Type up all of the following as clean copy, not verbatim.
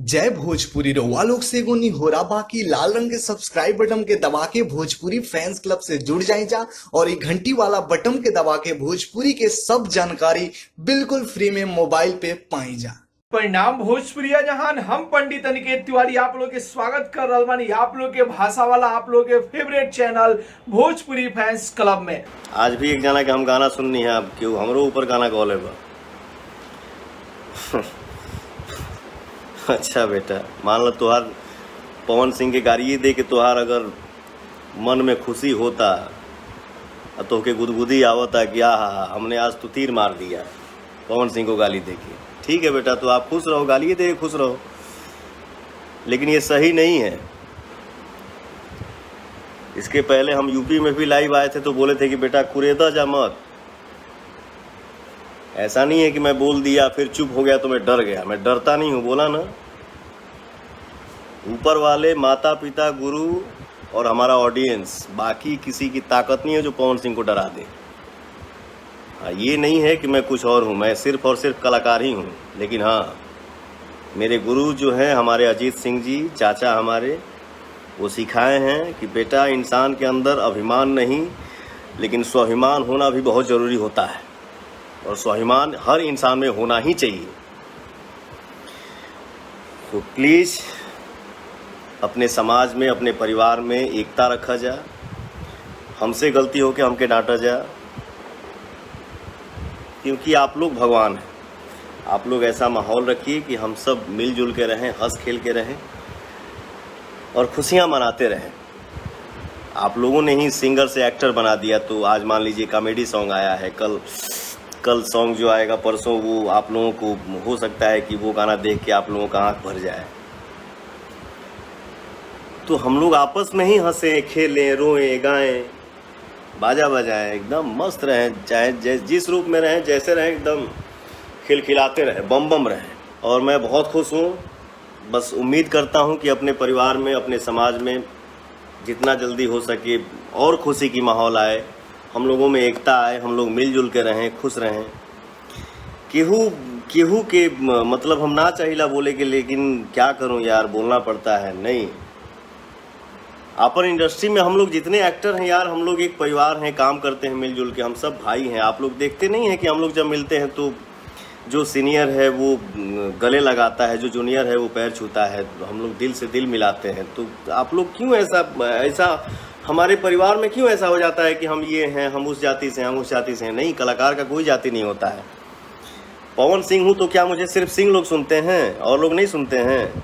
जय भोजपुरी रउआ लोग से एगो निहोरा बाकी लाल रंग के सब्सक्राइब बटन के दबा के भोजपुरी फैंस क्लब से जुड़ जाए जा और ये घंटी वाला बटन के दबा के भोजपुरी के सब जानकारी बिल्कुल फ्री में मोबाइल पे पाई जा। परिणाम भोजपुरिया जहान हम पंडित अनिकेत तिवारी आप लोग के स्वागत कर रहा बानी आप लोग के भाषा वाला आप लोग के favourite channel Bhojpuri fans club में। आज भी एक जना के हम गाना सुननी है, अब क्यों हमरो ऊपर गाना गौले बा। अच्छा बेटा, मान लो तुहार पवन सिंह के गाड़ी दे के तुहार अगर मन में खुशी होता तो के गुदगुदी आवता कि हमने आज तो तीर मार दिया पवन सिंह को गाली दे के। ठीक है बेटा, तो आप खुश रहो, गाली दे के खुश रहो, लेकिन ये सही नहीं है। इसके पहले हम यूपी में भी लाइव आए थे तो बोले थे कि बेटा कुरेदा जा मत। ऐसा नहीं है कि मैं बोल दिया फिर चुप हो गया तो मैं डर गया, मैं डरता नहीं हूँ, बोला ना। ऊपर वाले माता पिता गुरु और हमारा ऑडियंस, बाकी किसी की ताकत नहीं है जो पवन सिंह को डरा दे। ये नहीं है कि मैं कुछ और हूँ, मैं सिर्फ और सिर्फ कलाकार ही हूँ। लेकिन हाँ, मेरे गुरु जो हैं हमारे अजीत सिंह जी चाचा हमारे, वो सिखाए हैं कि बेटा इंसान के अंदर अभिमान नहीं लेकिन स्वाभिमान होना भी बहुत ज़रूरी होता है, और स्वाभिमान हर इंसान में होना ही चाहिए। तो प्लीज़ अपने समाज में अपने परिवार में एकता रखा जा। हमसे गलती हो के हमके डांटा जा, क्योंकि आप लोग भगवान हैं। आप लोग ऐसा माहौल रखिए कि हम सब मिलजुल के रहें, हंस खेल के रहें और खुशियां मनाते रहें। आप लोगों ने ही सिंगर से एक्टर बना दिया, तो आज मान लीजिए कॉमेडी सॉन्ग आया है, कल सॉन्ग जो आएगा परसों, वो आप लोगों को हो सकता है कि वो गाना देख के आप लोगों का आँख भर जाए। तो हम लोग आपस में ही हंसें, खेलें, रोएं, गाएं, बाजा बजाएं, एकदम मस्त रहें, चाहे जिस रूप में रहें, जैसे रहें, एकदम खिलखिलाते रहें, बम बम रहें। और मैं बहुत खुश हूँ। बस उम्मीद करता हूँ कि अपने परिवार में, अपने समाज में जितना जल्दी हो सके और खुशी की माहौल आए, हम लोगों में एकता आए, हम लोग मिलजुल के रहें, खुश रहें। केहू के मतलब हम ना चाहिला बोले के, लेकिन क्या करूं यार, बोलना पड़ता है। नहीं, अपन इंडस्ट्री में हम लोग जितने एक्टर हैं यार, हम लोग एक परिवार हैं, काम करते हैं मिलजुल के, हम सब भाई हैं। आप लोग देखते नहीं हैं कि हम लोग जब मिलते हैं तो जो सीनियर है वो गले लगाता है, जो जूनियर है वो पैर छूता है, हम लोग दिल से दिल मिलाते हैं। तो आप लोग क्यों ऐसा हमारे परिवार में क्यों ऐसा हो जाता है कि हम ये हैं, हम उस जाति से हैं, हम उस जाति से हैं? नहीं, कलाकार का कोई जाति नहीं होता है। पवन सिंह हूँ तो क्या मुझे सिर्फ सिंह लोग सुनते हैं और लोग नहीं सुनते हैं?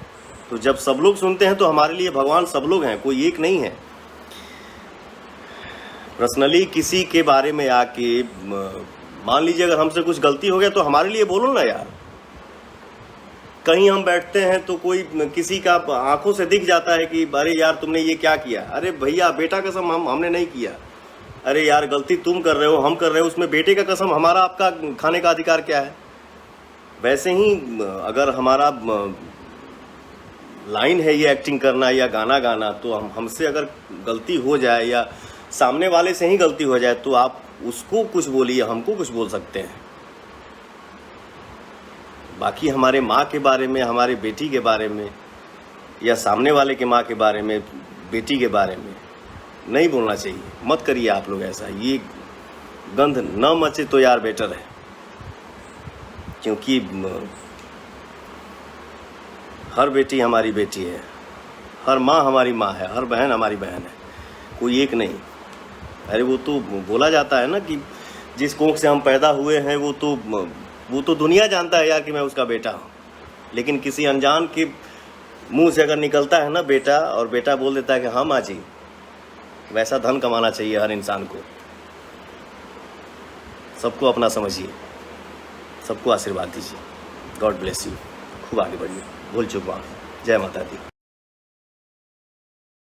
तो जब सब लोग सुनते हैं तो हमारे लिए भगवान सब लोग हैं, कोई एक नहीं है। पर्सनली किसी के बारे में आके मान लीजिए अगर हमसे कुछ गलती हो गया तो हमारे लिए बोलो ना यार। कहीं हम बैठते हैं तो कोई किसी का आंखों से दिख जाता है कि अरे यार तुमने ये क्या किया। अरे भैया, बेटा कसम हमने नहीं किया। अरे यार, गलती तुम कर रहे हो, हम कर रहे हो, उसमें बेटे का कसम, हमारा आपका खाने का अधिकार क्या है? वैसे ही अगर हमारा लाइन है ये एक्टिंग करना या गाना गाना, तो हमसे अगर गलती हो जाए या सामने वाले से ही गलती हो जाए तो आप उसको कुछ बोलिए, हमको कुछ बोल सकते हैं। बाकी हमारे माँ के बारे में, हमारे बेटी के बारे में या सामने वाले के माँ के बारे में, बेटी के बारे में नहीं बोलना चाहिए। मत करिए आप लोग ऐसा, ये गंध न मचे तो यार बेटर है। क्योंकि हर बेटी हमारी बेटी है, हर माँ हमारी माँ है, हर बहन हमारी बहन है, कोई एक नहीं। अरे वो तो बोला जाता है ना कि जिस कोख से हम पैदा हुए हैं वो तो दुनिया जानता है यार कि मैं उसका बेटा हूँ। लेकिन किसी अनजान के मुंह से अगर निकलता है ना बेटा, और बेटा बोल देता है कि हाँ माँ जी, वैसा धन कमाना चाहिए हर इंसान को। सबको अपना समझिए, सबको आशीर्वाद दीजिए। God bless you. खूब आगे बढ़िए, भूल चूक माफ। जय माता दी।